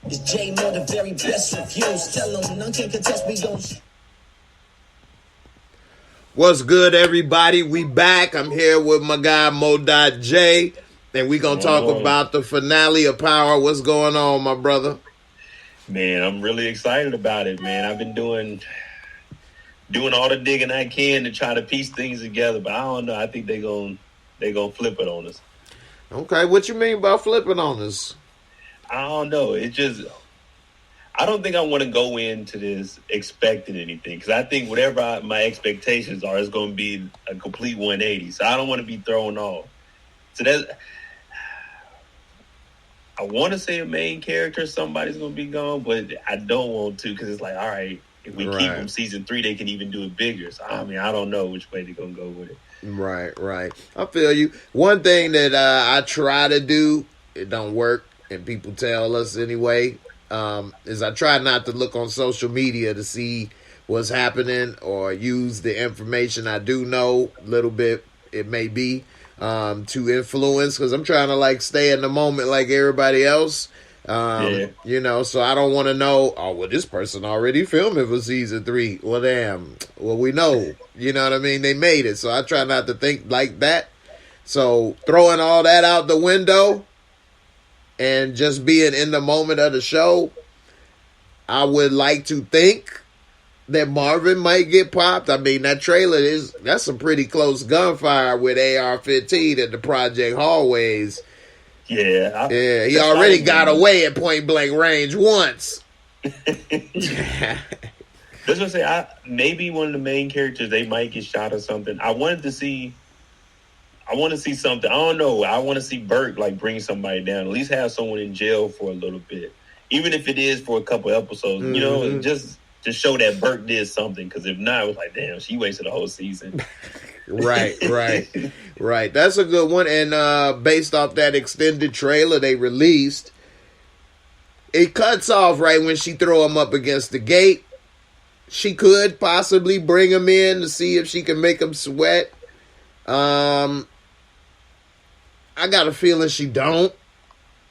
It's J Moore, the very best reviews. Tell them none can contest, we gon' What's good, everybody? We back. I'm here with my guy MOEDOT J, and we gonna talk about the finale of Power. What's going on, my brother? Man, I'm really excited about it, man. I've been doing all the digging I can to try to piece things together, but I don't know. I think they gonna flip it on us. Okay, what you mean by flipping on us? I don't know. I don't think I want to go into this expecting anything, because I think whatever my expectations are is going to be a complete 180. So I don't want to be thrown off. So I want to say a main character, somebody's going to be gone, but I don't want to, because it's like, all right, if we keep them season 3, they can even do it bigger. So, I mean, I don't know which way they're going to go with it. Right. I feel you. One thing that I try to do, it don't work, and people tell us anyway, is I try not to look on social media to see what's happening or use the information I do know, a little bit it may be, to influence, because I'm trying to stay in the moment like everybody else. You know, so I don't want to know, oh, well, this person already filming for season 3. Well, damn. Well, we know, you know what I mean? They made it. So I try not to think like that. So throwing all that out the window and just being in the moment of the show, I would like to think that Marvin might get popped. I mean, that trailer that's some pretty close gunfire with AR-15 in the project hallways. Yeah. He already got away at point blank range once. That's what I say. Maybe one of the main characters, they might get shot or something. I want to see something. I don't know. I want to see Burke bring somebody down. At least have someone in jail for a little bit, even if it is for a couple episodes. You know, just to show that Burke did something. Because if not, it was like, damn, she wasted a whole season. Right. That's a good one. And based off that extended trailer they released, it cuts off right when she throw him up against the gate. She could possibly bring him in to see if she can make him sweat. I got a feeling she don't.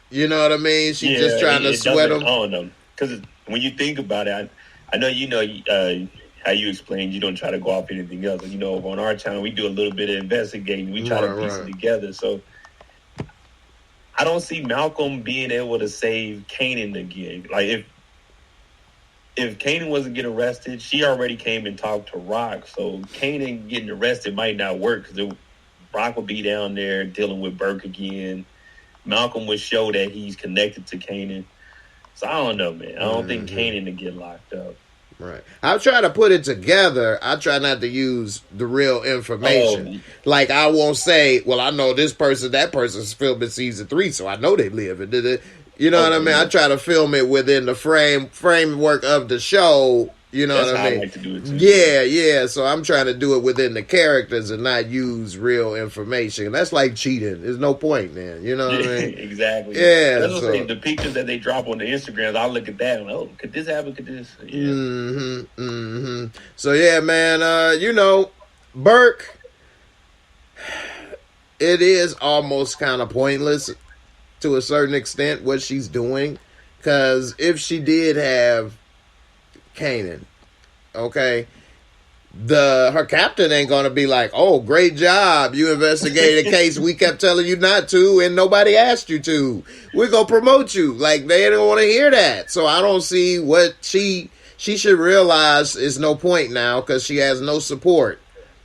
You know what I mean? She's just trying to sweat him. I don't know. Because when you think about it, I know how you explained you don't try to go off anything else. You know, on our channel, we do a little bit of investigating. We try to piece it together. So I don't see Malcolm being able to save Kanan again. If Kanan wasn't getting arrested, she already came and talked to Rock. So Kanan getting arrested might not work, because Rock would be down there dealing with Burke again. Malcolm would show that he's connected to Kanan. So I don't know, man. I don't think Kanan to get locked up. Right. I'll try to put it together. I try not to use the real information. I won't say, well, I know this person, that person's filming season 3, so I know they live. You know what I mean? I try to film it within the framework of the show. You know what I mean? I like to do it too. Yeah. So I'm trying to do it within the characters and not use real information. That's like cheating. There's no point, man. You know what I mean? Exactly. Yeah. That's what I'm saying. The pictures that they drop on the Instagrams, I'll look at that and oh, could this happen? Could this? Yeah. So yeah, man. You know, Burke. It is almost kind of pointless to a certain extent what she's doing, because if she did have Kanan, okay, her captain ain't gonna be like, oh, great job, you investigated a case we kept telling you not to and nobody asked you to, we're gonna promote you. They don't want to hear that. So I don't see what she should realize is no point now, because she has no support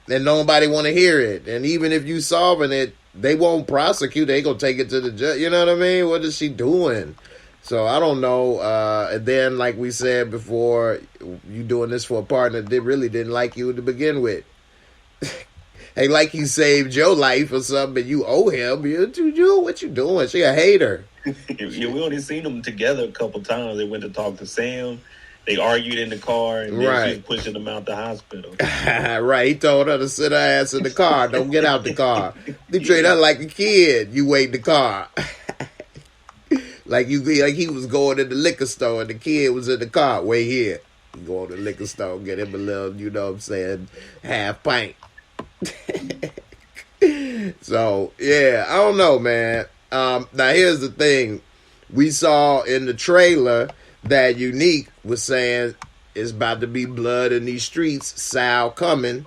and nobody want to hear it. And even if you solving it, they won't prosecute. They gonna take it to the judge. You know what I mean? What is she doing? So I don't know. And then, like we said before, you doing this for a partner that really didn't like you to begin with. Hey, like he saved your life or something, and you owe him. What you doing? She a hater. Yeah, we only seen them together a couple times. They went to talk to Sam. They argued in the car, and then she was pushing them out the hospital. Right, he told her to sit her ass in the car. Don't get out the car. They treat her like a kid. You wait in the car. Like he was going to the liquor store, and the kid was in the car. Wait here. You go to the liquor store, get him a little, you know what I'm saying, half pint. So, yeah, I don't know, man. Now, here's the thing. we saw in the trailer that Unique was saying it's about to be blood in these streets, Sal coming.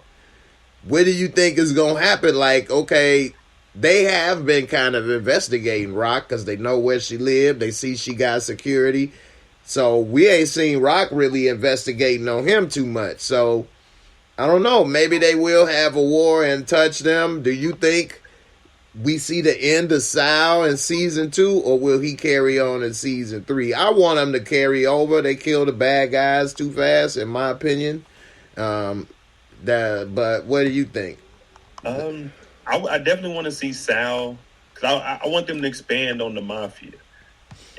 What do you think is going to happen? Like, okay, they have been kind of investigating Rock because they know where she lived. They see she got security. So we ain't seen Rock really investigating on him too much. So I don't know. Maybe they will have a war and touch them. Do you think we see the end of Sal in season 2, or will he carry on in season 3? I want him to carry over. They kill the bad guys too fast, in my opinion. But what do you think? I definitely want to see Sal, because I want them to expand on the Mafia.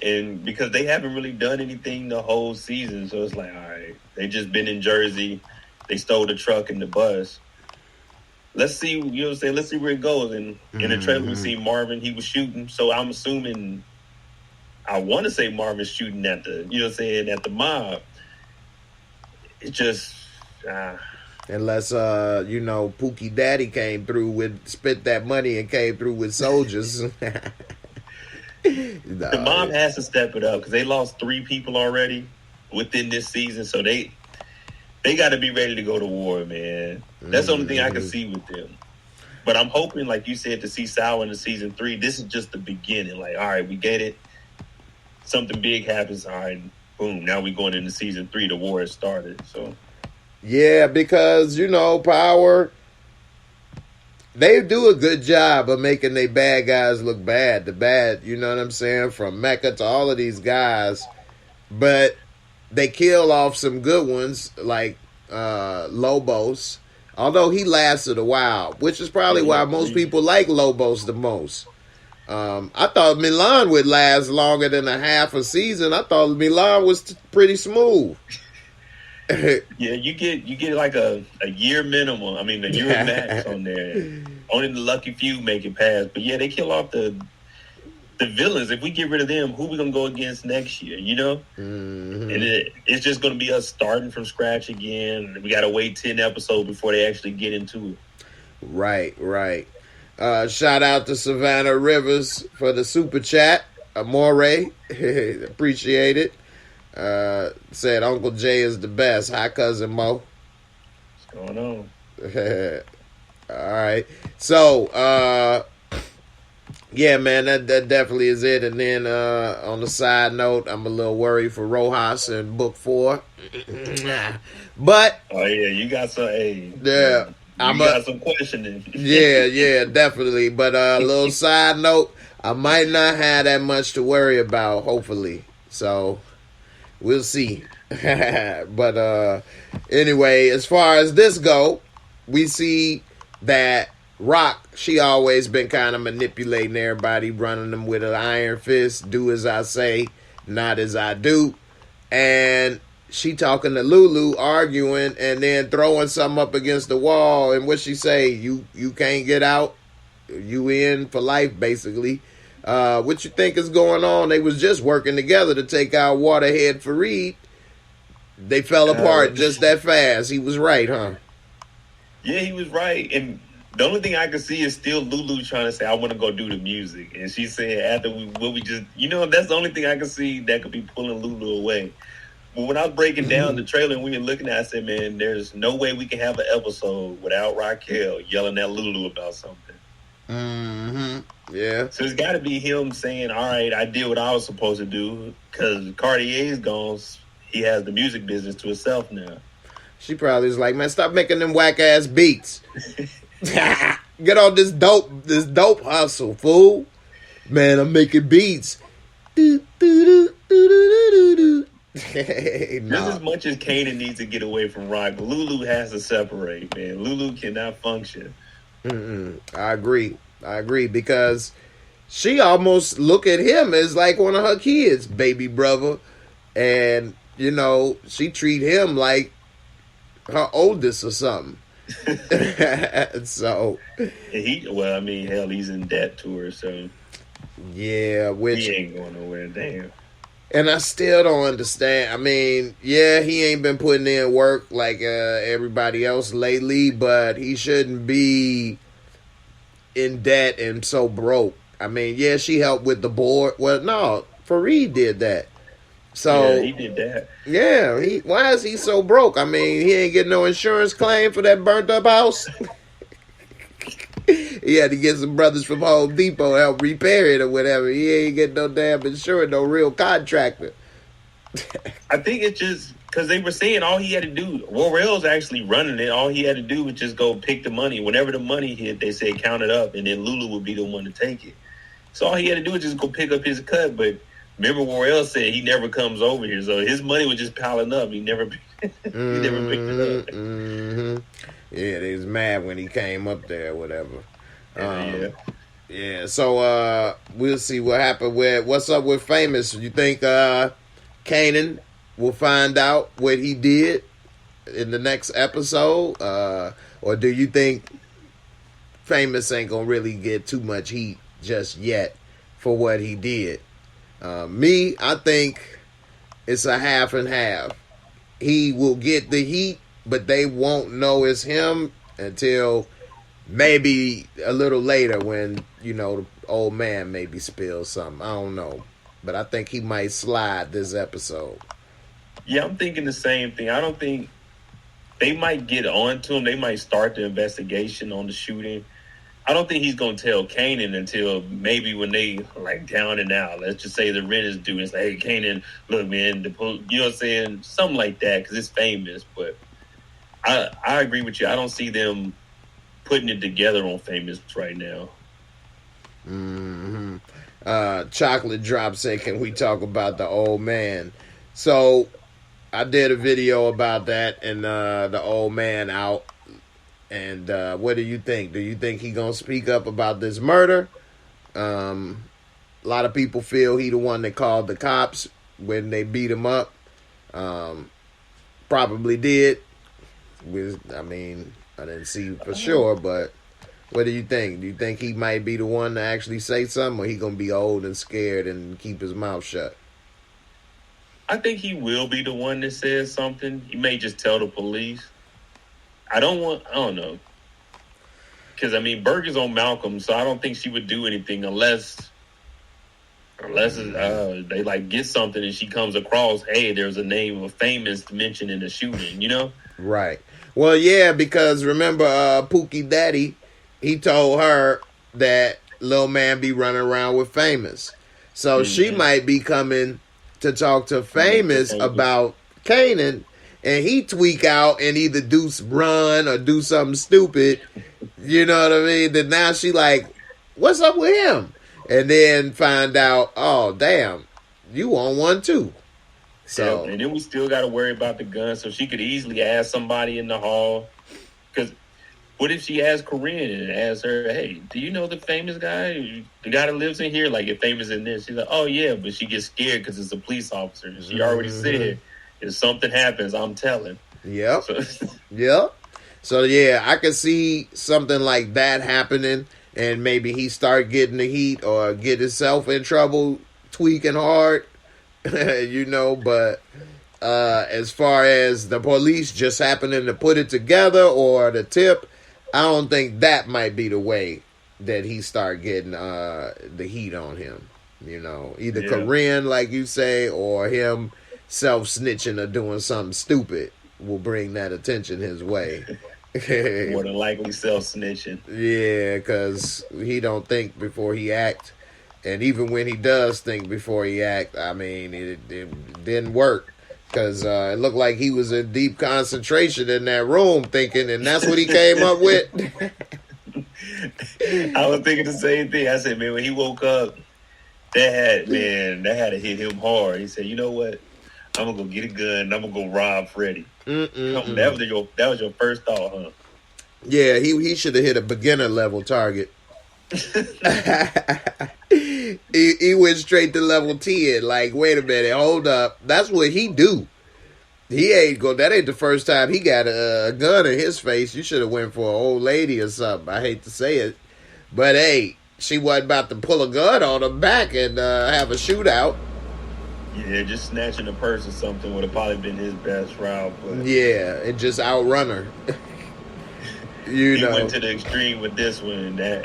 And because they haven't really done anything the whole season, so it's like, all right, they just been in Jersey, they stole the truck and the bus. Let's see, you know what I'm saying? Let's see where it goes. And in the trailer, we see Marvin, he was shooting. So I'm assuming, I want to say Marvin's shooting at the, you know what I'm saying, at the mob. It just, unless, Pookie Daddy came through with, spent that money and came through with soldiers. The mob has to step it up because they lost 3 people already within this season. So they got to be ready to go to war, man. That's the only thing I can see with them. But I'm hoping, like you said, to see Sal in the season 3. This is just the beginning. Like, all right, we get it. Something big happens. All right, boom. Now we're going into season 3. The war has started. So, yeah, because Power, they do a good job of making their bad guys look bad. The bad, you know what I'm saying, from Mecca to all of these guys, but they kill off some good ones like Lobos. Although he lasted a while, which is probably why most people like Lobos the most. I thought Milan would last longer than a half a season. I thought Milan was pretty smooth. Yeah, you get like a year minimum. I mean, a year max on there. Only the lucky few make it past. But yeah, they kill off the villains. If we get rid of them, who we gonna go against next year? And it's just gonna be us starting from scratch again. We gotta wait 10 episodes before they actually get into it. Right. Shout out to Savannah Rivers for the super chat. Amore, appreciate it. Said Uncle Jay is the best. Hi, cousin Mo. What's going on? All right. So, yeah, man, that definitely is it. And then on the side note, I'm a little worried for Rojas in book 4. But oh yeah, you got some. Yeah, you got some questioning. yeah, definitely. But a little side note, I might not have that much to worry about. Hopefully, so we'll see. But anyway, as far as this go, we see that Rock, she always been kind of manipulating everybody, running them with an iron fist, do as I say, not as I do. And she talking to Lulu, arguing, and then throwing something up against the wall. And what she say? You can't get out. You in for life, basically. What you think is going on? They was just working together to take out Waterhead Fareed. They fell apart just that fast. He was right, huh? Yeah, he was right. And the only thing I can see is still Lulu trying to say, I want to go do the music. And she said, after we just, that's the only thing I can see that could be pulling Lulu away. But when I was breaking down the trailer and we were looking at it, I said, man, there's no way we can have an episode without Raquel yelling at Lulu about something. Yeah. So it's got to be him saying, all right, I did what I was supposed to do, because Cartier's gone. He has the music business to himself now. She probably was like, man, stop making them whack ass beats. Get on this dope hustle, fool. Man, I'm making beats. Just as much as Kanan needs to get away from Rock, Lulu has to separate, man. Lulu cannot function. I agree, because she almost look at him as like one of her kids, baby brother. And, she treat him like her oldest or something. So he's in debt to her, so yeah, which he ain't going nowhere. Damn. And I still don't understand. I mean, yeah, he ain't been putting in work like everybody else lately, but he shouldn't be in debt and so broke. I mean, yeah, she helped with the board. Well, no, Fareed did that. So yeah, he did that. yeah, why is he so broke? I mean, he ain't getting no insurance claim for that burnt up house. He had to get some brothers from Home Depot to help repair it or whatever. He ain't getting no damn insurance, no real contractor. I think it's just because they were saying all he had to do, Worrell's actually running it. All he had to do was just go pick the money. Whenever the money hit, they said count it up, and then Lulu would be the one to take it. So all he had to do was just go pick up his cut. But remember, Worrell said he never comes over here, so his money was just piling up. He never picked it up. Mm-hmm. Yeah, they was mad when he came up there or whatever. Yeah. So we'll see what happened with what's up with Famous. You think Kanan will find out what he did in the next episode, or do you think Famous ain't gonna really get too much heat just yet for what he did? I think it's a half and half. He will get the heat, but they won't know it's him until maybe a little later when, the old man maybe spills something. I don't know. But I think he might slide this episode. Yeah, I'm thinking the same thing. I don't think they might get on to him. They might start the investigation on the shooting. I don't think he's going to tell Kanan until maybe when they down and out. Let's just say the rent is due. It's like, hey, Kanan, look, man, you know what I'm saying? Something like that because it's Famous. But I agree with you. I don't see them putting it together on Famous right now. Mm-hmm. Chocolate Drop said, can we talk about the old man? So I did a video about that and the old man out. And what do you think? Do you think he gonna speak up about this murder? A lot of people feel he the one that called the cops when they beat him up. Probably did. I didn't see for sure, but what do you think? Do you think he might be the one to actually say something, or he gonna be old and scared and keep his mouth shut? I think he will be the one that says something. He may just tell the police. I don't know. Because, Burke is on Malcolm, so I don't think she would do anything unless they, get something and she comes across, hey, there's a name of Famous mentioned in the shooting, Right. Well, yeah, because remember Pookie Daddy, he told her that Lil Man be running around with Famous. So she might be coming to talk to Famous about Kanan, and he tweak out and either run or do something stupid. You know what I mean? Then now she like, what's up with him? And then find out, oh, damn, you on one too. So, and then we still got to worry about the gun. So she could easily ask somebody in the hall. Because what if she asks Corinne and asks her, hey, do you know the Famous guy? The guy that lives in here? Like, if Famous in this? She's like, oh, yeah. But she gets scared because it's a police officer. And she already said, if something happens, I'm telling. Yep. Yep. So, yeah, I could see something like that happening. And maybe he start getting the heat or get himself in trouble, tweaking hard. But as far as the police just happening to put it together or the tip, I don't think that might be the way that he start getting the heat on him. Either Corinne, like you say, or him self-snitching or doing something stupid will bring that attention his way. More than likely self-snitching. Yeah, because he don't think before he act. And even when he does think before he act, it didn't work. Because it looked like he was in deep concentration in that room thinking, and that's what he came up with. I was thinking the same thing. I said, man, when he woke up, that had to hit him hard. He said, you know what? I'm going to go get a gun and I'm going to go rob Freddie. That was your first thought, huh? Yeah, he should have hit a beginner level target. he went straight to level 10. Like, wait a minute, hold up. That's what he do. That ain't the first time he got a gun in his face. You should have went for an old lady or something. I hate to say it. But hey, she wasn't about to pull a gun on him back and have a shootout. Yeah, just snatching a purse or something would have probably been his best route. But yeah, and just outrun her. He went to the extreme with this one. That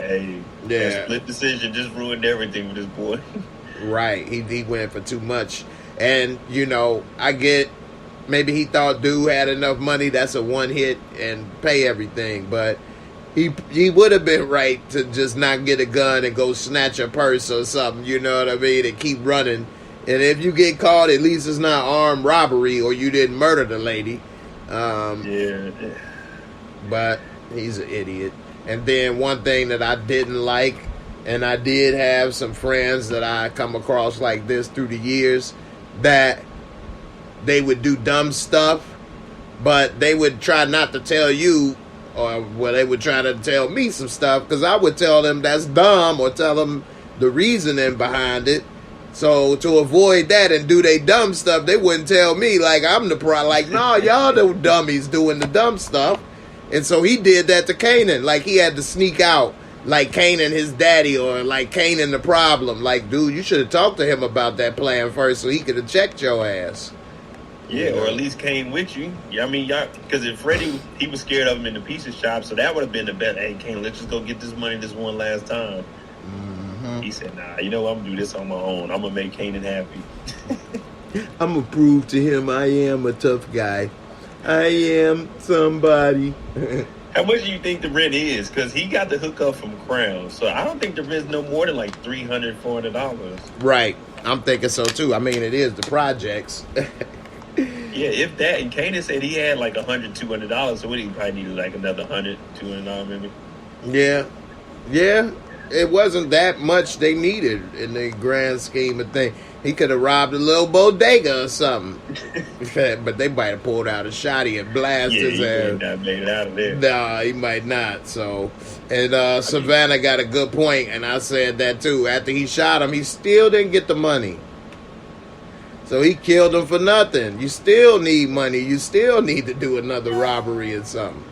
split decision just ruined everything with this boy. Right. He went for too much. And, you know, I get maybe he thought dude had enough money. That's a one hit and pay everything. But he would have been right to just not get a gun and go snatch a purse or something, you know what I mean, and keep running. And if you get caught, at least it's not armed robbery or you didn't murder the lady. Yeah. But he's an idiot. And then one thing that I didn't like, and I did have some friends that I come across like this through the years, that they would do dumb stuff, but they would try not to tell you, or well, they would try to tell me some stuff, because I would tell them that's dumb or tell them the reasoning behind it. So to avoid that and do they dumb stuff, they wouldn't tell me like I'm the like, no, y'all the dummies doing the dumb stuff. And so he did that to Kanan. Like he had to sneak out like Kanan his daddy, or like Kanan the problem. Like, dude, you should have talked to him about that plan first so he could have checked your ass. Yeah, or at least came with you. Yeah, I mean, y'all, because if Freddie, he was scared of him in the pizza shop, so that would have been the bet. Hey, Kane, let's just go get this money this one last time. Mm-hmm. He said, nah, you know what, I'm going to do this on my own. I'm going to make Kanan happy. I'm going to prove to him I am a tough guy. I am somebody. How much do you think the rent is? Because he got the hookup from Crown, so I don't think the rent's no more than like $300, $400. Right. I'm thinking so, too. I mean, it is the projects. Yeah, if that, and Kanan said he had like $100, $200, so what he probably needed like another $100, $200 maybe. Yeah, it wasn't that much they needed in the grand scheme of things. He could have robbed a little bodega or something, but they might have pulled out a shotty and blasted his ass. He might not made it out of there. Nah, he might not. So, and Savannah got a good point, and I said that too. After he shot him, he still didn't get the money. So he killed him for nothing. You still need money. You still need to do another robbery or something.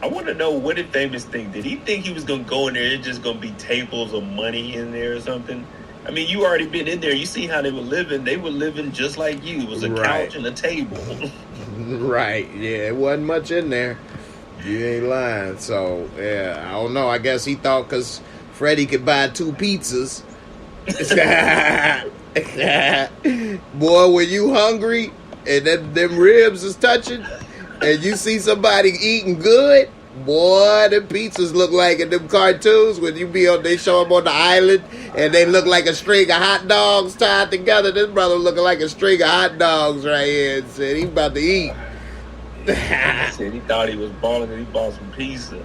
I want to know, what did Famous think? Did he think he was going to go in there, it's just going to be tables of money in there or something? I mean, you already been in there. You see how they were living. They were living just like you. It was a couch and a table. Right. Yeah, it wasn't much in there. You ain't lying. So, yeah, I don't know. I guess he thought because Freddie could buy 2 pizzas. Boy, when you hungry and them ribs is touching and you see somebody eating good, boy, them pizzas look like in them cartoons when they show them on the island and they look like a string of hot dogs tied together. This brother looking like a string of hot dogs right here and said he about to eat. He said he thought he was balling and he bought some pizza.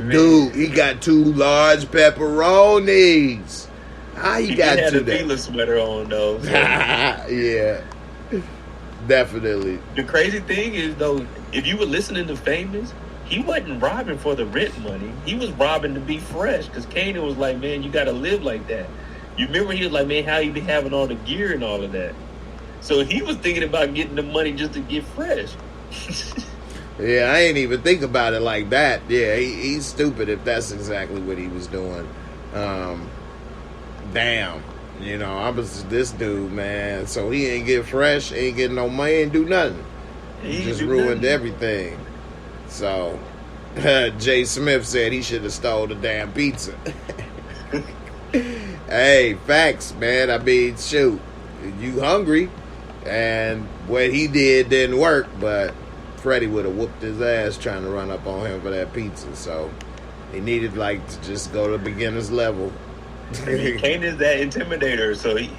Dude, he got 2 large pepperonis. How he got had to a that? Fila sweater on though. So. Yeah, definitely. The crazy thing is though, if you were listening to Famous, he wasn't robbing for the rent money. He was robbing to be fresh. Because Kanan was like, man, you got to live like that. You remember he was like, man, how you be having all the gear and all of that. So he was thinking about getting the money just to get fresh. Yeah, I ain't even think about it like that. Yeah, he's stupid if that's exactly what he was doing. Damn. You know, I was this dude, man. So he ain't get fresh, ain't getting no money, ain't do nothing. He just ruined everything. So, Jay Smith said he should have stole the damn pizza. Hey, facts, man. I mean, shoot. You hungry. And what he did didn't work, but Freddie would have whooped his ass trying to run up on him for that pizza. So, he needed, like, to just go to beginner's level. Kanan's that intimidator, so he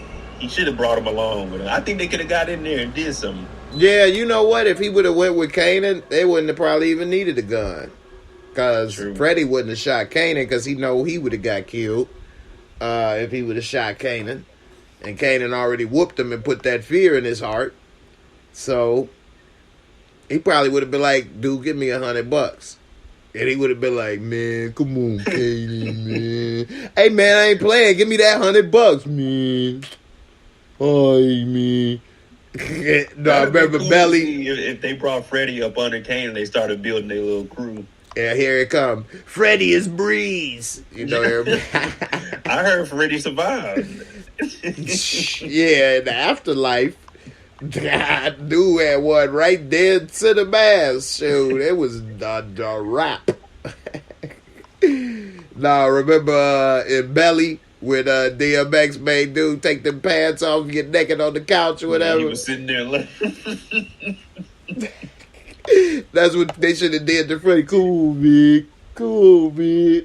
should have brought him along with him. I think they could have got in there and did something. Yeah, you know what? If he would have went with Kanan, they wouldn't have probably even needed a gun. Because Freddie wouldn't have shot Kanan because he know he would have got killed if he would have shot Kanan. And Kanan already whooped him and put that fear in his heart. So he probably would have been like, dude, give me $100. And he would have been like, man, come on, Kanan, man. Hey, man, I ain't playing. Give me that $100, man. Oh, man. No, I remember cool Belly. If they brought Freddie up under Kanan, they started building their little crew. Yeah, here it come. Freddie is Breeze. You know, everybody. I heard Freddie survived. Yeah, in the afterlife. Dude had one right dead to the mass. Shoot, it was the rap. Now, remember in Belly when DMX made dude take them pants off and get naked on the couch or whatever. He was sitting there like... That's what they should have did to Freddie. Cool, man. Cool, man.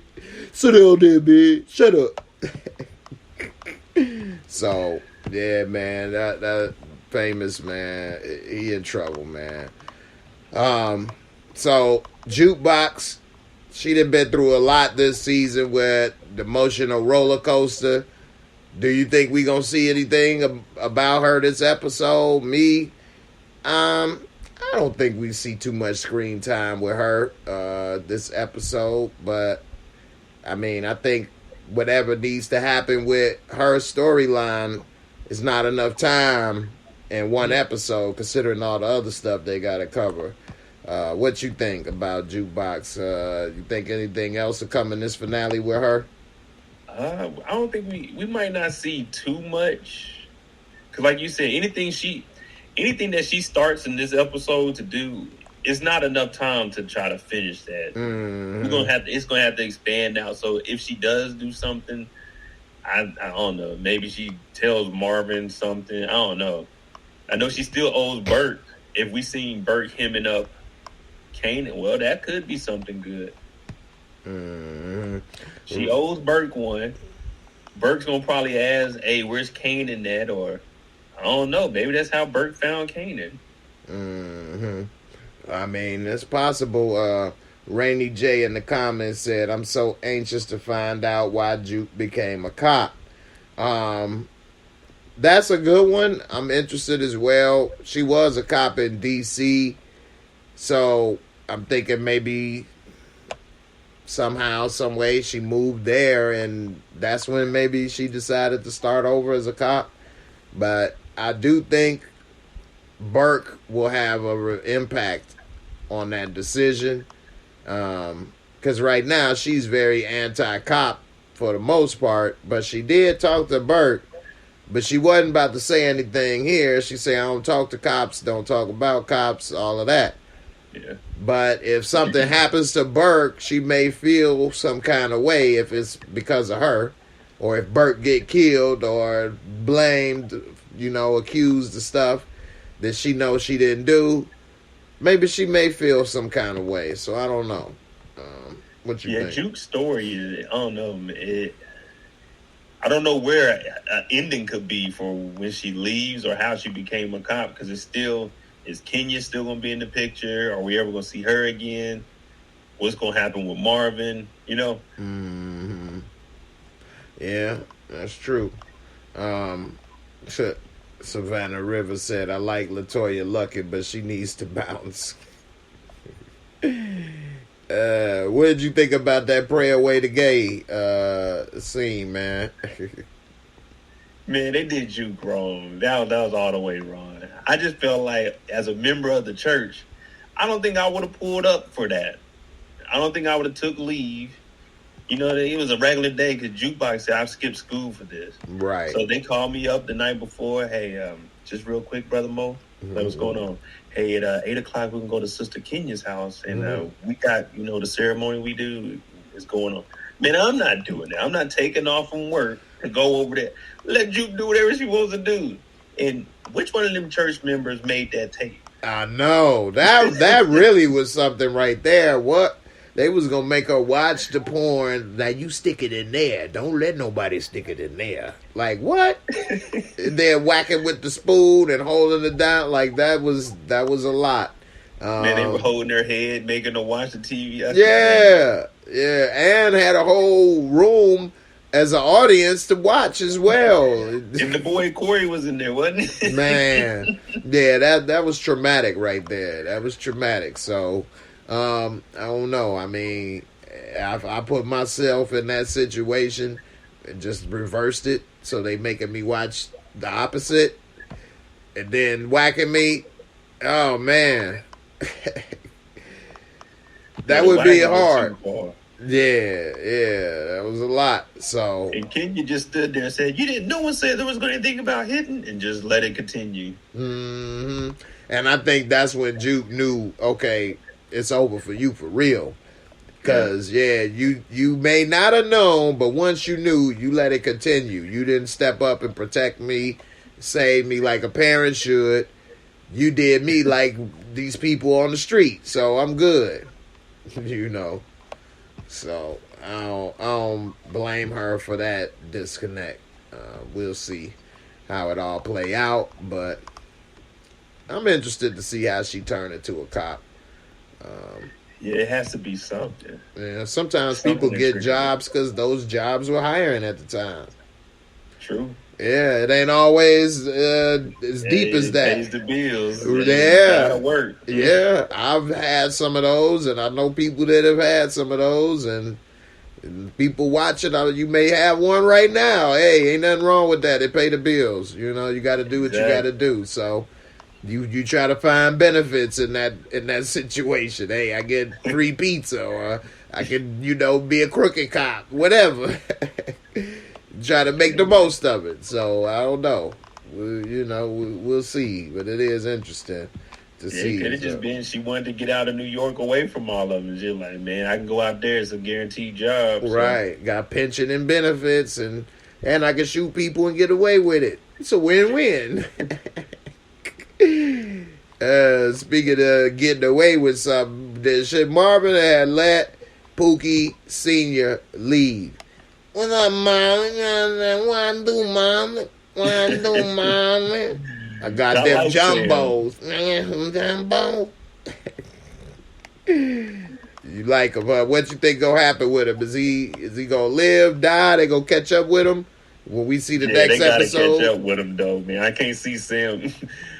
Sit down there, man. Shut up. So, yeah, man. That famous, man. He in trouble, man. So, Jukebox, she done been through a lot this season with the emotional roller coaster. Do you think we gonna see anything about her this episode? Me, I don't think we see too much screen time with her this episode, but I mean, I think whatever needs to happen with her storyline is not enough time in one episode, considering all the other stuff they got to cover. What you think about Jukebox? You think anything else will come in this finale with her? I don't think we might not see too much, because like you said, anything that she starts in this episode to do, it's not enough time to try to finish that. Mm-hmm. It's gonna have to expand out. So if she does do something, I don't know. Maybe she tells Marvin something. I don't know. I know she still owes Bert. If we seen Bert hemming up Kanan, well, that could be something good. Mm-hmm. She owes Bert one. Bert's gonna probably ask, "Hey, where's Kanan at?" Or I don't know. Maybe that's how Bert found Kanan. Mm-hmm. I mean, it's possible. Rainy J in the comments said, "I'm so anxious to find out why Juke became a cop." That's a good one. I'm interested as well. She was a cop in D.C., so I'm thinking maybe somehow, some way she moved there, and that's when maybe she decided to start over as a cop. But I do think Burke will have an impact on that decision, because right now she's very anti-cop for the most part, but she did talk to Burke, but she wasn't about to say anything here. She said, "I don't talk to cops, don't talk about cops," all of that. Yeah. But if something happens to Burke, she may feel some kind of way if it's because of her, or if Burke get killed or blamed, accused of stuff that she knows she didn't do. Maybe she may feel some kind of way. So I don't know. What you think? Yeah, Juke's story is, I don't know. I don't know where an ending could be for when she leaves or how she became a cop, because it's still... Is Kenya still going to be in the picture? Are we ever going to see her again? What's going to happen with Marvin? Mm-hmm. Yeah, that's true. Savannah Rivers said, "I like LaToya Luckett, but she needs to bounce." What did you think about that Pray Away the Gay scene, man? Man, they did Juke wrong. That was all the way wrong. I just felt like, as a member of the church, I don't think I would have pulled up for that. I don't think I would have took leave. It was a regular day, because Jukebox said, "I've skipped school for this." Right. So they called me up the night before. "Hey, just real quick, Brother Mo, what's going on? Hey, at 8 o'clock, we can go to Sister Kenya's house, and we got, the ceremony we do is going on." Man, I'm not doing that. I'm not taking off from work to go over there. Let Juke do whatever she wants to do. And which one of them church members made that tape? I know. That really was something right there. What? They was going to make her watch the porn. Now, you stick it in there. Don't let nobody stick it in there. Like, what? And then whacking with the spoon and holding it down. Like, that was a lot. Man, they were holding their head, making her watch the TV. Yeah. And had a whole room as an audience to watch as well. And the boy Corey was in there, wasn't he? Man. Yeah, that was traumatic right there. That was traumatic. So, I don't know. I mean, I put myself in that situation and just reversed it. So they making me watch the opposite and then whacking me. Oh, man. That would be hard. Yeah, that was a lot. So, and Kenya just stood there and said, no one said there was going to anything about hitting, and just let it continue. And I think that's when Juke knew, okay, it's over for you for real. Because, you may not have known, but once you knew, you let it continue. You didn't step up and protect me, save me like a parent should. You did me like these people on the street, so I'm good. So I don't blame her for that disconnect. We'll see how it all play out, but I'm interested to see how she turned into a cop. It has to be something. Yeah, sometimes people get jobs because those jobs were hiring at the time. True. Yeah, it ain't always as deep as that. Pays the bills. Yeah. Gotta work. Yeah, I've had some of those, and I know people that have had some of those, and people watching, you may have one right now. Hey, ain't nothing wrong with that. They pay the bills. You got to do what you got to do. So you try to find benefits in that situation. Hey, I get free pizza, or I can be a crooked cop, whatever. Try to make the most of it. So I don't know. We'll see, but it is interesting to see. It could have just been she wanted to get out of New York away from all of them. She's like, man, I can go out there. It's a guaranteed job. So. Right. Got pension and benefits, and I can shoot people and get away with it. It's a win-win. Speaking of getting away with something, should Marvin had let Pookie Sr. leave? What up, Mom? What do, Mom? I got them jumbos. Jumbo. You like him, huh? What you think gonna happen with him? Is he gonna live, die? They gonna catch up with him when we see the next episode? They gotta catch up with him, though, man. I can't see Sam.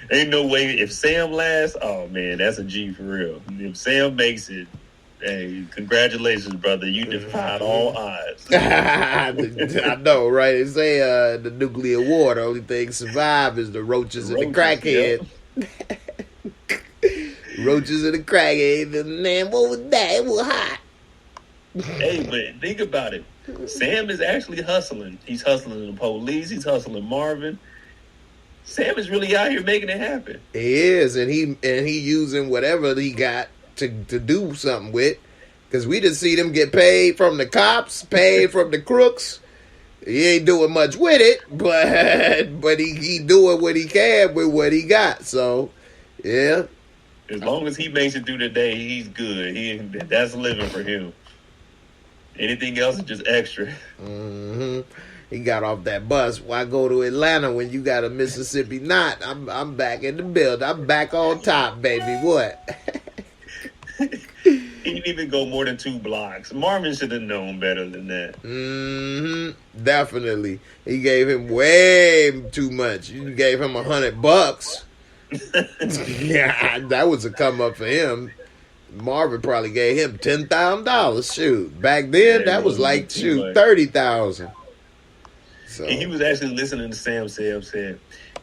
Ain't no way. If Sam lasts, oh man, that's a G for real. If Sam makes it, hey, congratulations, brother. You defied all odds. I know, right? They say the nuclear war, the only thing survive is the roaches and the crackhead. Yep. Roaches and the crackhead. And man, what was that? It was hot. Hey, but think about it. Sam is actually hustling. He's hustling the police. He's hustling Marvin. Sam is really out here making it happen. He is, and he using whatever he got to do something with, because we just see them get paid from the cops, paid from the crooks. He ain't doing much with it, but he doing what he can with what he got. So yeah, as long as he makes it through the day, he's good. That's living for him. Anything else is just extra. Mm-hmm. He got off that bus. Why go to Atlanta when you got a Mississippi knot? I'm back in the building. I'm back on top, baby. What? He didn't even go more than 2 blocks. Marvin should have known better than that. Mm-hmm. Definitely. He gave him way too much. You gave him $100. Yeah, that was a come up for him. Marvin probably gave him $10,000. Shoot. Back then, that was like, $30,000. So. And he was actually listening to Sam said,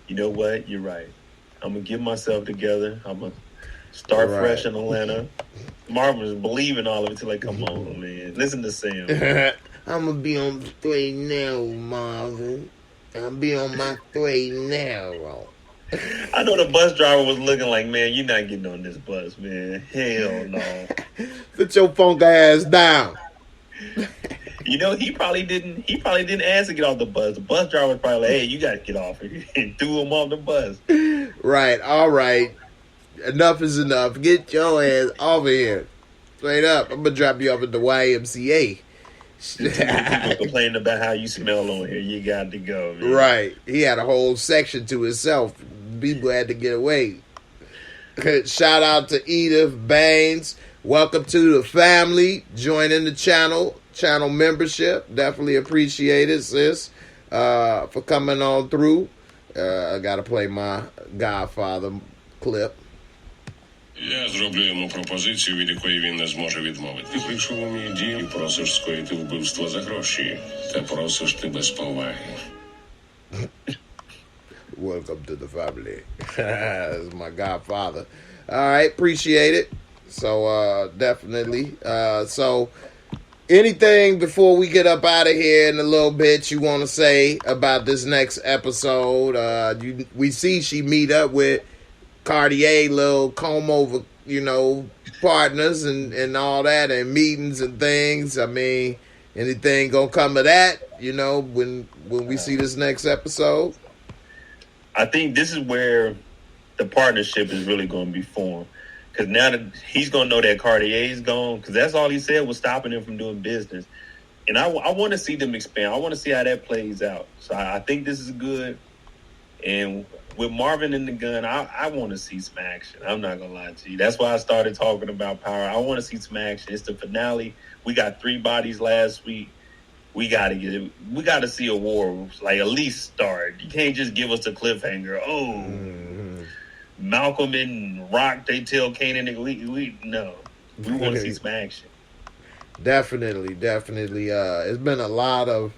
you know what? You're right. I'm going to get myself together. I'm going to start fresh in Atlanta. Marvin was believing all of it till like, come on, man. Listen to Sam. I'm going to be on straight now, Marvin. I'll be on my straight now. I know the bus driver was looking like, man, you're not getting on this bus, man. Hell no. Sit your funk ass down. He probably didn't ask to get off the bus. The bus driver was probably like, hey, you got to get off here, and threw him off the bus. Right. All right. Enough is enough. Get your ass off of here. Straight up. I'm going to drop you off at the YMCA. People complaining about how you smell on here. You got to go, man. Right. He had a whole section to himself. People had to get away. Shout out to Edith Baines. Welcome to the family. Joining the channel membership. Definitely appreciate it, sis, for coming on through. I got to play my Godfather clip. Я зроблю йому пропозицію, від якої він не зможе відмовити. Ти прийшов у мій дім і просиш скоїти вбивство за гроші. Та просиш ти без поваги. Welcome to the family. That's my Godfather. All right, appreciate it. So, definitely. So, anything before we get up out of here in a little bit you want to say about this next episode? We see she meet up with Cartier, little comb over partners and all that, and meetings and things. I mean, anything gonna come of that? When we see this next episode. I think this is where the partnership is really going to be formed. Because now that he's going to know that Cartier is gone, because that's all he said was stopping him from doing business. And I want to see them expand. I want to see how that plays out. So I think this is good. And with Marvin and the gun, I want to see some action. I'm not going to lie to you. That's why I started talking about power. I want to see some action. It's the finale. We got 3 bodies last week. We got to see a war, like, at least start. You can't just give us a cliffhanger. Malcolm and Rock, they tell Kanan, no. We want to see some action. Definitely. It's been a lot of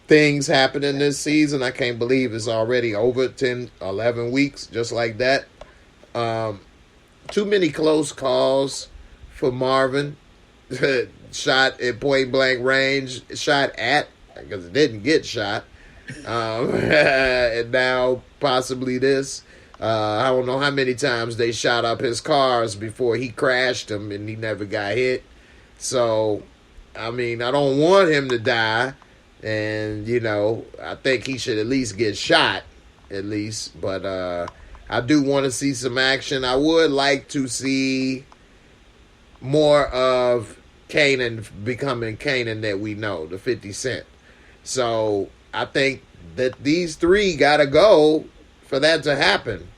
things happening this season. I can't believe it's already over 10, 11 weeks, just like that. Too many close calls for Marvin. Shot at point blank range, shot at, because it didn't get shot. And now possibly this. I don't know how many times they shot up his cars before he crashed them and he never got hit. So, I mean, I don't want him to die. And, I think he should at least get shot, at least. But I do want to see some action. I would like to see more of Kanan becoming Kanan that we know, the 50 Cent. So I think that these 3 gotta go for that to happen.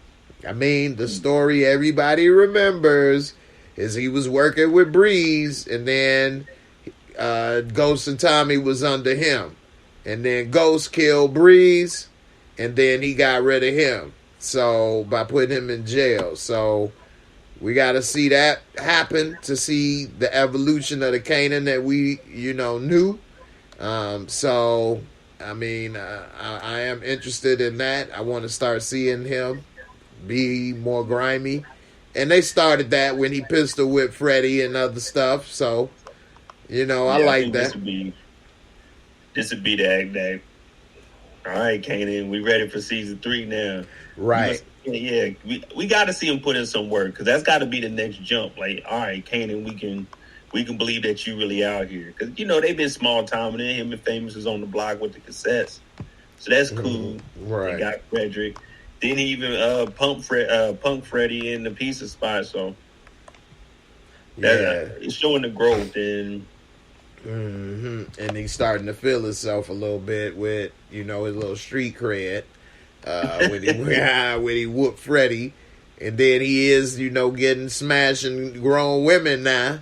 I mean, the story everybody remembers is he was working with Breeze, and then Ghost and Tommy was under him, and then Ghost killed Breeze, and then he got rid of him. So by putting him in jail. So we got to see that happen to see the evolution of the Kanan that we, knew. So, I mean, I am interested in that. I want to start seeing him be more grimy. And they started that when he pistol whipped Freddie and other stuff. So, I like that. This would be that. All right, Kanan, we ready for season 3 now. Right. Yeah, we got to see him put in some work, because that's got to be the next jump. Like, all right, Kanan, we can believe that you really out here, because they've been small time, and then him and Famous is on the block with the cassettes, so that's cool. Right. They got Frederick. Then he even punk Freddie in the pizza spot. So it's showing the growth, and and he's starting to feel himself a little bit with his little street cred. When he whooped Freddie, and then he is, getting smashing grown women now,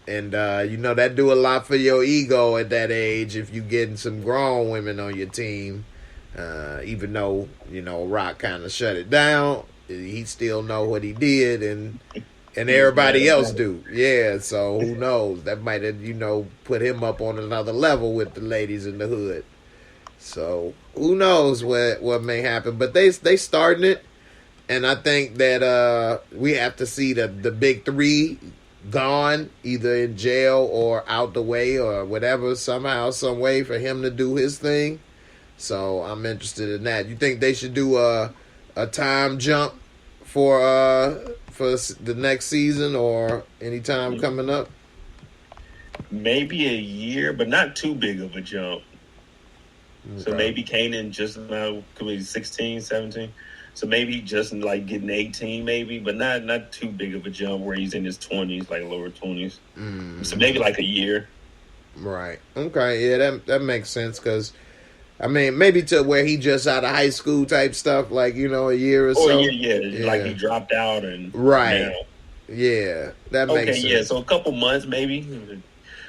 and that do a lot for your ego at that age if you getting some grown women on your team. Even though Rock kind of shut it down, he still know what he did, and everybody else do. Yeah, so who knows? That might have put him up on another level with the ladies in the hood. So who knows what may happen, but they starting it, and I think that we have to see the big 3 gone, either in jail or out the way or whatever, somehow, some way for him to do his thing. So I'm interested in that. You think they should do a time jump for the next season or any time coming up? Maybe a year, but not too big of a jump. Okay. So maybe Kanan just now could be 16, 17. So maybe just like getting 18, maybe, but not too big of a jump where he's in his 20s, like lower 20s. So maybe like a year. Right. Okay. Yeah, that makes sense, because I mean, maybe to where he just out of high school type stuff, like, a year or so. Yeah, like he dropped out and right. Now. Yeah, that makes sense. Yeah, so a couple months maybe.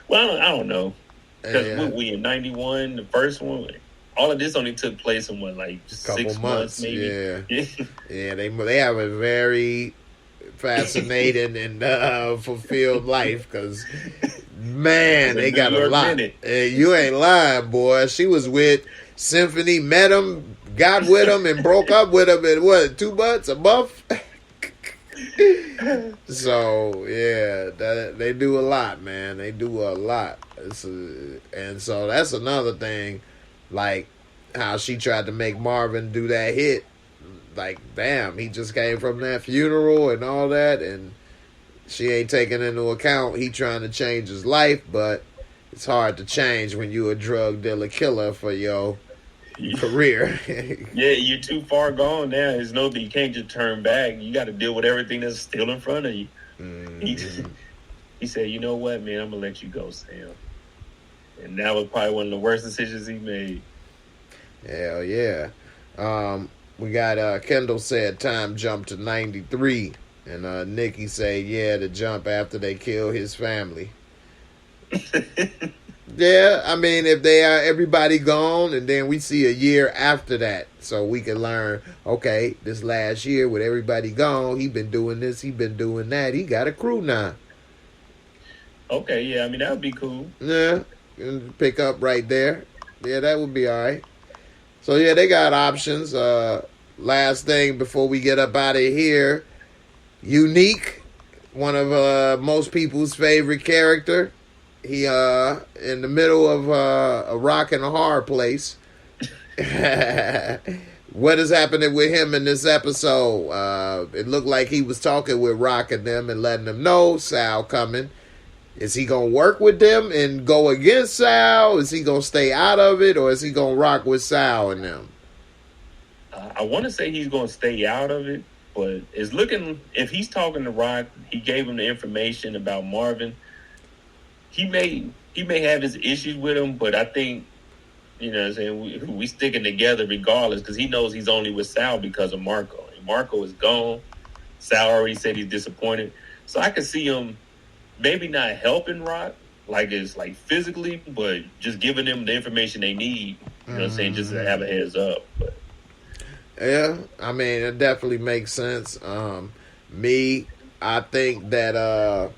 Well, I don't know. Because we in 91, the first one, all of this only took place in like 6 months maybe. Yeah. Yeah, they have a very fascinating and fulfilled life, because man, they got a lot. You ain't lying, boy. She was with Symphony, met him, got with him, and broke up with him in what, 2 months, a month? So yeah, they do a lot, man. They do a lot, and so that's another thing. Like how she tried to make Marvin do that hit. Like, damn, he just came from that funeral and all that, and she ain't taking into account he trying to change his life, but it's hard to change when you a drug dealer killer for your career. Yeah, you're too far gone now. There's no, you can't just turn back. You got to deal with everything that's still in front of you. He said, you know what, man, I'm going to let you go, Sam. And that was probably one of the worst decisions he made. Hell yeah. We got Kendall said time jump to 93. And Nikki said, yeah, the jump after they kill his family. Yeah, I mean, if they are everybody gone, and then we see a year after that, so we can learn, okay, this last year with everybody gone, he been doing this, he been doing that, he got a crew now. Okay, yeah, I mean, that would be cool. Yeah, pick up right there. Yeah, that would be all right. So, yeah, they got options. Last thing before we get up out of here, Unique, one of most people's favorite character. He in the middle of a rock and a hard place. What is happening with him in this episode? It looked like he was talking with Rock and them and letting them know Sal coming. Is he going to work with them and go against Sal? Is he going to stay out of it? Or is he going to rock with Sal and them? I want to say he's going to stay out of it, but it's looking, if he's talking to Rock, he gave him the information about Marvin. He may have his issues with him, but I think, you know what I'm saying, we sticking together regardless, because he knows he's only with Sal because of Marco. And Marco is gone. Sal already said he's disappointed. So I could see him maybe not helping Rock, like it's like physically, but just giving them the information they need. You know what I'm saying? Just to have a heads up. But yeah, I mean, it definitely makes sense. I think that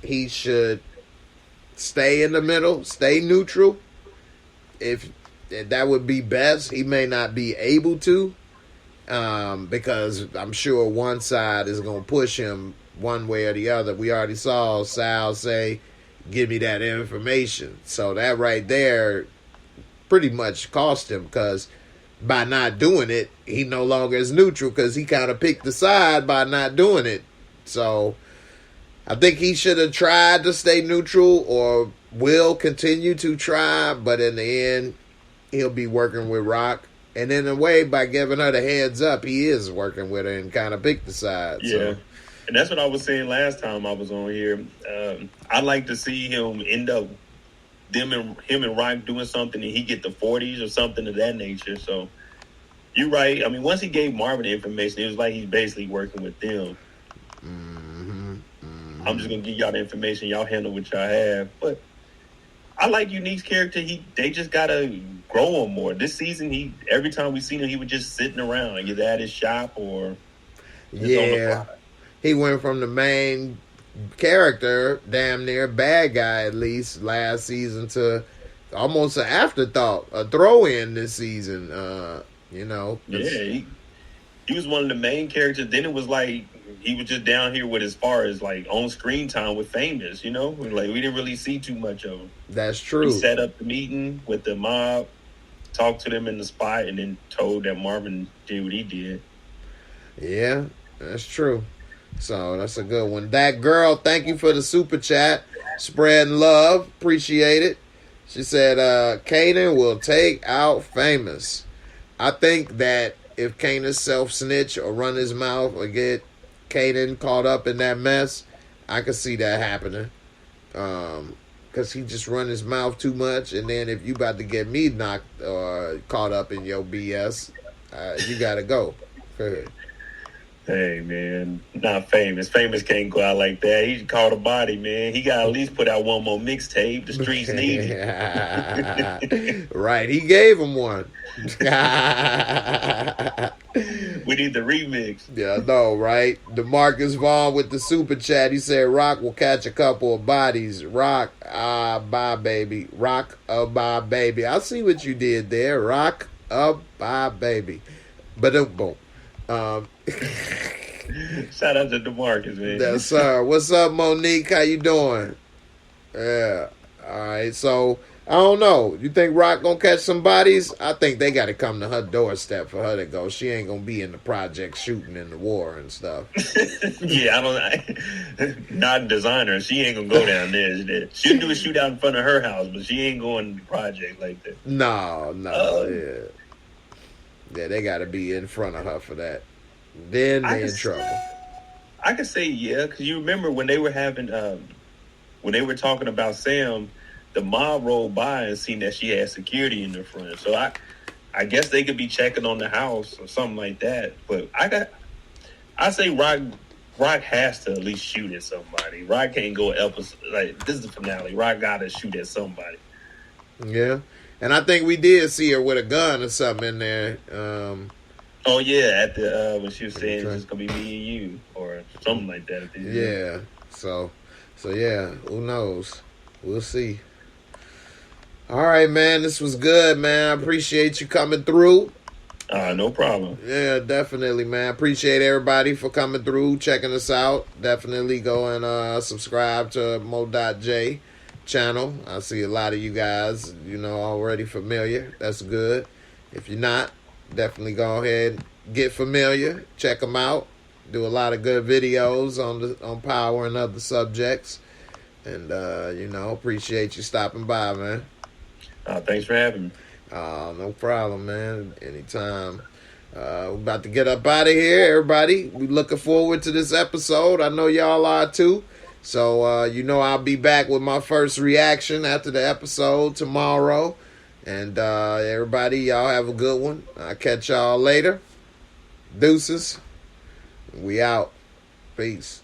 he should stay in the middle, stay neutral. If that would be best. He may not be able to, because I'm sure one side is going to push him one way or the other. We already saw Sal say, give me that information. So that right there pretty much cost him, because by not doing it, he no longer is neutral, because he kind of picked the side by not doing it. So I think he should have tried to stay neutral, or will continue to try, but in the end, he'll be working with Rock. And in a way, by giving her the heads up, he is working with her and kind of picked the side. Yeah. So. And that's what I was saying last time I was on here. I'd like to see him end up, him and Rock doing something, and he get the 40s or something of that nature. So you're right. I mean, once he gave Marvin the information, it was like he's basically working with them. I'm just gonna give y'all the information. Y'all handle what y'all have. But I like Unique's character. They just gotta grow him more. This season, every time we seen him, he was just sitting around, either at his shop or just on the fly. He went from the main character, damn near bad guy at least last season, to almost an afterthought, a throw-in this season. You know. Yeah, he was one of the main characters. Then it was like he was just down here with as far as like on screen time with Famous, you know? Like we didn't really see too much of him. That's true. He set up the meeting with the mob, talked to them in the spot, and then told that Marvin did what he did. Yeah, that's true. So that's a good one. That girl, thank you for the super chat. Spreading love. Appreciate it. She said, Kanan will take out Famous. I think that if Kanan self-snitch or run his mouth or get Kanan caught up in that mess, I could see that happening. Because he just run his mouth too much. And then if you about to get me knocked or caught up in your BS, you got to go. Go ahead. Hey, man, not Famous. Famous can't go out like that. He caught a body, man. He got to at least put out one more mixtape. The streets need it. Right. He gave him one. We need the remix. Yeah, I know, right? DeMarcus Vaughn with the super chat. He said Rock will catch a couple of bodies. Rock, bye, baby. Rock, bye, baby. I see what you did there. Rock, bye, baby. Ba-dum-boom. Shout out to DeMarcus, man. Yes, sir. What's up, Monique? How you doing? Yeah. All right. So, I don't know. You think Rock gonna catch some bodies? I think they got to come to her doorstep for her to go. She ain't gonna be in the project shooting in the war and stuff. Yeah, not a designer. She ain't gonna go down there. She'll do a shootout in front of her house, but she ain't going to the project like that. No, yeah, they got to be in front of her for that. Then they in trouble. I could say yeah, because you remember when they were having, when they were talking about Sam, the mob rolled by and seen that she had security in the front. So I guess they could be checking on the house or something like that. But I say Rock has to at least shoot at somebody. Rock can't go episode like this is the finale. Rock gotta shoot at somebody. Yeah, and I think we did see her with a gun or something in there. Oh yeah, at the when she was saying it's gonna be me and you or something like that. Yeah. So yeah, who knows? We'll see. All right, man. This was good, man. I appreciate you coming through. No problem. Yeah, definitely, man. Appreciate everybody for coming through, checking us out. Definitely go and subscribe to MOEDOT channel. I see a lot of you guys, already familiar. That's good. If you're not, definitely go ahead and get familiar. Check them out. Do a lot of good videos on power and other subjects. And, appreciate you stopping by, man. Thanks for having me. No problem, man. Anytime. We're about to get up out of here, everybody. We looking forward to this episode. I know y'all are too. So, I'll be back with my first reaction after the episode tomorrow. And everybody, y'all have a good one. I'll catch y'all later. Deuces. We out. Peace.